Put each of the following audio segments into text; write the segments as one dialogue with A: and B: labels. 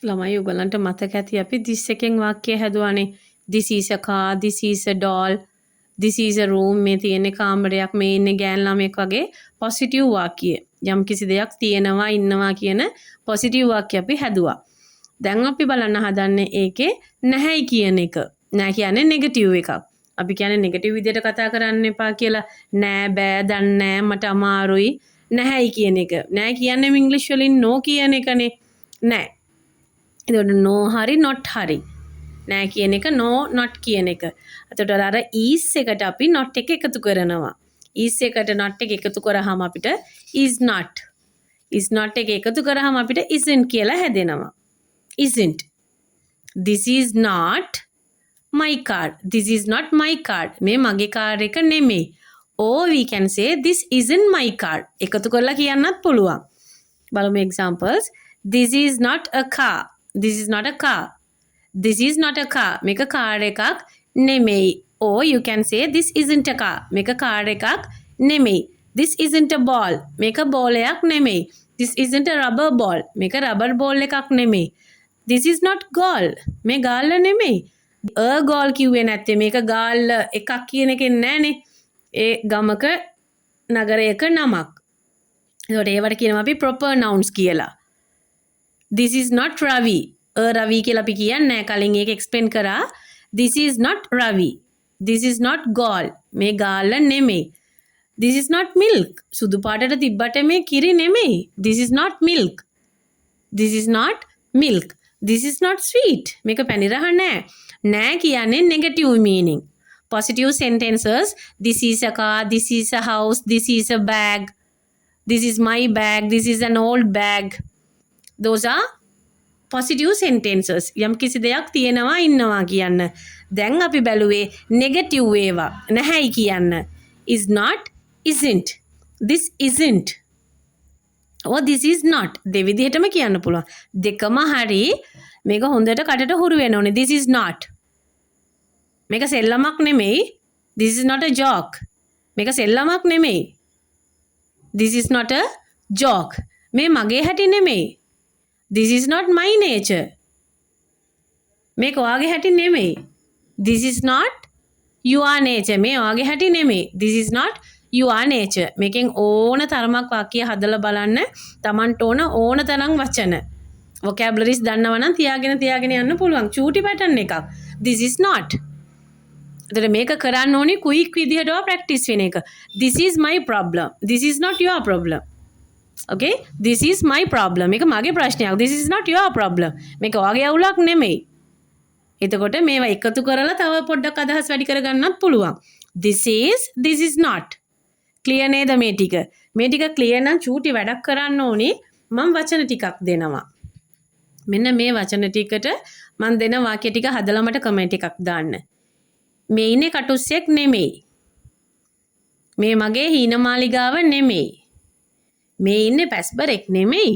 A: ළමයි ඔයගලන්ට මතක ඇති අපි this එකෙන් වාක්‍යය හැදුවානේ. This is a car, this is a doll, this is a room. මේ තියෙන්නේ කාමරයක්, මේ ඉන්නේ ගෑන් ළමෙක් වගේ පොසිටිව් වාක්‍ය. යම් කිසි දෙයක් තියෙනවා ඉන්නවා කියන පොසිටිව් වාක්‍ය අපි හැදුවා. දැන් අපි බලන්න හදන්නේ ඒකේ නැහැයි කියන එක. නෑ කියන්නේ නෙගටිව් එකක්. අපි කියන්නේ නෙගටිව් විදිහට කතා කරන්න එපා කියලා. නෑ බෑ දන්නේ නෑ මට අමාරුයි නැහැයි කියන එක. නෑ කියන්නේ ඉංග්‍රීසි වලින් no කියන එකනේ. නෑ. එතකොට no හරි not හරි. නෑ කියන එක no not කියන එක. එතකොට අර is එකට අපි not එක එකතු කරනවා. is එකට not එක එකතු කරාම අපිට is not. is not එක එකතු කරාම අපිට isn't කියලා හැදෙනවා. isn't. This is not my card. This is not my card. මේ මගේ කාර් එක නෙමෙයි. Or we can say this isn't my card. එකතු කරලා කියන්නත් පුළුවන්. බලමු examples. This is not a car. This is not a car. This is not a car. මේක කාර් එකක් නෙමෙයි. Or you can say this isn't a car. මේක car එකක් නෙමෙයි. This isn't a ball. මේක බෝලයක් නෙමෙයි. This isn't a rubber ball. මේක rubber ball එකක් නෙමෙයි. This is not goal. මේ ගාල්ල නෙමෙයි. a goal කිව්වේ නැත්තේ මේක ගාල්ල එකක් කියන එකෙන් නෑනේ. ඒ ගමක නගරයක නමක්. ඒකට ඒවට කියනවා අපි proper nouns කියලා. This is not Ravi. Ravi කියලා අපි කියන්නේ නැහැ. කලින් ඒක explain කරා. This is not Ravi. This is not goal. මේ ගාල්ල නෙමෙයි. This is not milk. සුදු පාටට තිබ්බට මේ කිරි නෙමෙයි. This is not milk. This is not milk. This is not sweet. මේක පැණි රහ නෑ. නෑ කියන්නේ negative meaning. Positive sentences. This is a car. This is a house. This is a bag. This is my bag. This is an old bag. Those are positive sentences. යම් කිසි දෙයක් තියෙනවා ඉන්නවා කියන්න. දැන් අපි බැලුවේ negative ඒවා. නැහැයි කියන්න. Is not, isn't. This isn't. or this is not. දෙවිදිහටම කියන්න පුළුවන්. දෙකම හරි. මේක හොඳට කටට හුරු වෙන්න ඕනේ. This is not. මේක සෙල්ලමක් නෙමෙයි. This is not a joke. මේක සෙල්ලමක් නෙමෙයි. This is not a joke. මේ මගේ හැටි නෙමෙයි. This is not my nature. මේක ඔයාගේ හැටි නෙමෙයි. This is not your nature. මේ ඔයාගේ හැටි නෙමෙයි. This is not your nature. මේකෙන් ඕන තරමක් වාක්‍ය හදලා බලන්න. Tamanට ඕන තරම් වචන. vocabularies දන්නවා නම් තියාගෙන යන්න පුළුවන්. චූටි pattern එකක්. This is not. එතකොට මේක කරන්න ඕනේ quick විදිහට practice වෙන එක. This is my problem. This is not your problem. Okay? This is my problem. මේක මගේ ප්‍රශ්නයක්. This is not your problem. මේක ඔයාගේ අවුලක් නෙමෙයි. එතකොට මේවා එකතු කරලා තව පොඩ්ඩක් අදහස් වැඩි කරගන්නත් පුළුවන්. This is not. Clear නේද මේ ටික? මේ ටික clear නම් චූටි වැඩක් කරන්න ඕනේ. මම වචන ටිකක් දෙනවා. මෙන්න මේ වචන ටිකට මම දෙන වාක්‍ය ටික හදලා මට කමෙන්ට් එකක් දාන්න. මේ ඉන්නේ කටුස්සෙක් නෙමෙයි. මේ මගේ හීනමාලිගාව නෙමෙයි. මේ ඉන්නේ පැස්බරෙක් නෙමෙයි.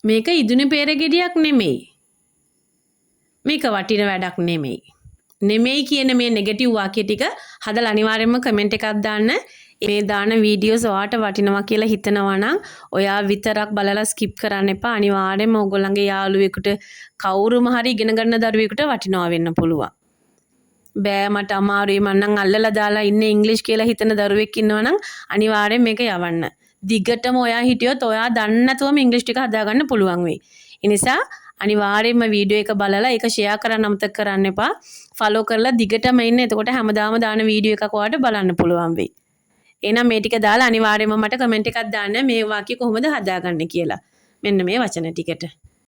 A: මේක ඉදුණු පෙරගෙඩියක් නෙමෙයි. මේක වටින වැඩක් නෙමෙයි. නෙමෙයි කියන මේ නෙගටිව් වාක්‍ය ටික හදලා අනිවාර්යයෙන්ම කමෙන්ට් එකක් දාන්න. මේ දාන වීඩියෝස් ඔයාට වටිනවා කියලා හිතනවා නම් ඔයා විතරක් බලලා ස්කිප් කරන්න එපා. අනිවාර්යයෙන්ම ඔයගොල්ලන්ගේ යාළුවෙකුට කවුරුම හරි ඉගෙන ගන්න දරුවෙකුට වටිනවා වෙන්න පුළුවන්. බෑ මට අමාරුයි මම නම් අල්ලලා දාලා ඉන්නේ ඉංග්‍රීසි කියලා හිතන දරුවෙක් ඉන්නවා නම් අනිවාර්යෙන් මේක යවන්න. දිගටම ඔයා හිටියොත් ඔයා දන්නේ නැතුවම ඉංග්‍රීසි ටික හදාගන්න පුළුවන් වෙයි. ඒ නිසා අනිවාර්යෙන්ම වීඩියෝ එක බලලා ඒක ෂෙයා කරන්න අමතක කරන්න එපා. ෆලෝ කරලා දිගටම ඉන්න. එතකොට හැමදාම දාන වීඩියෝ එකක් ඔයාට බලන්න පුළුවන් වෙයි. එහෙනම් මේ ටික දාලා අනිවාර්යෙන්ම මට කමෙන්ට් එකක් දාන්න මේ වාක්‍ය කොහොමද හදාගන්නේ කියලා. මෙන්න මේ වචන ටිකට.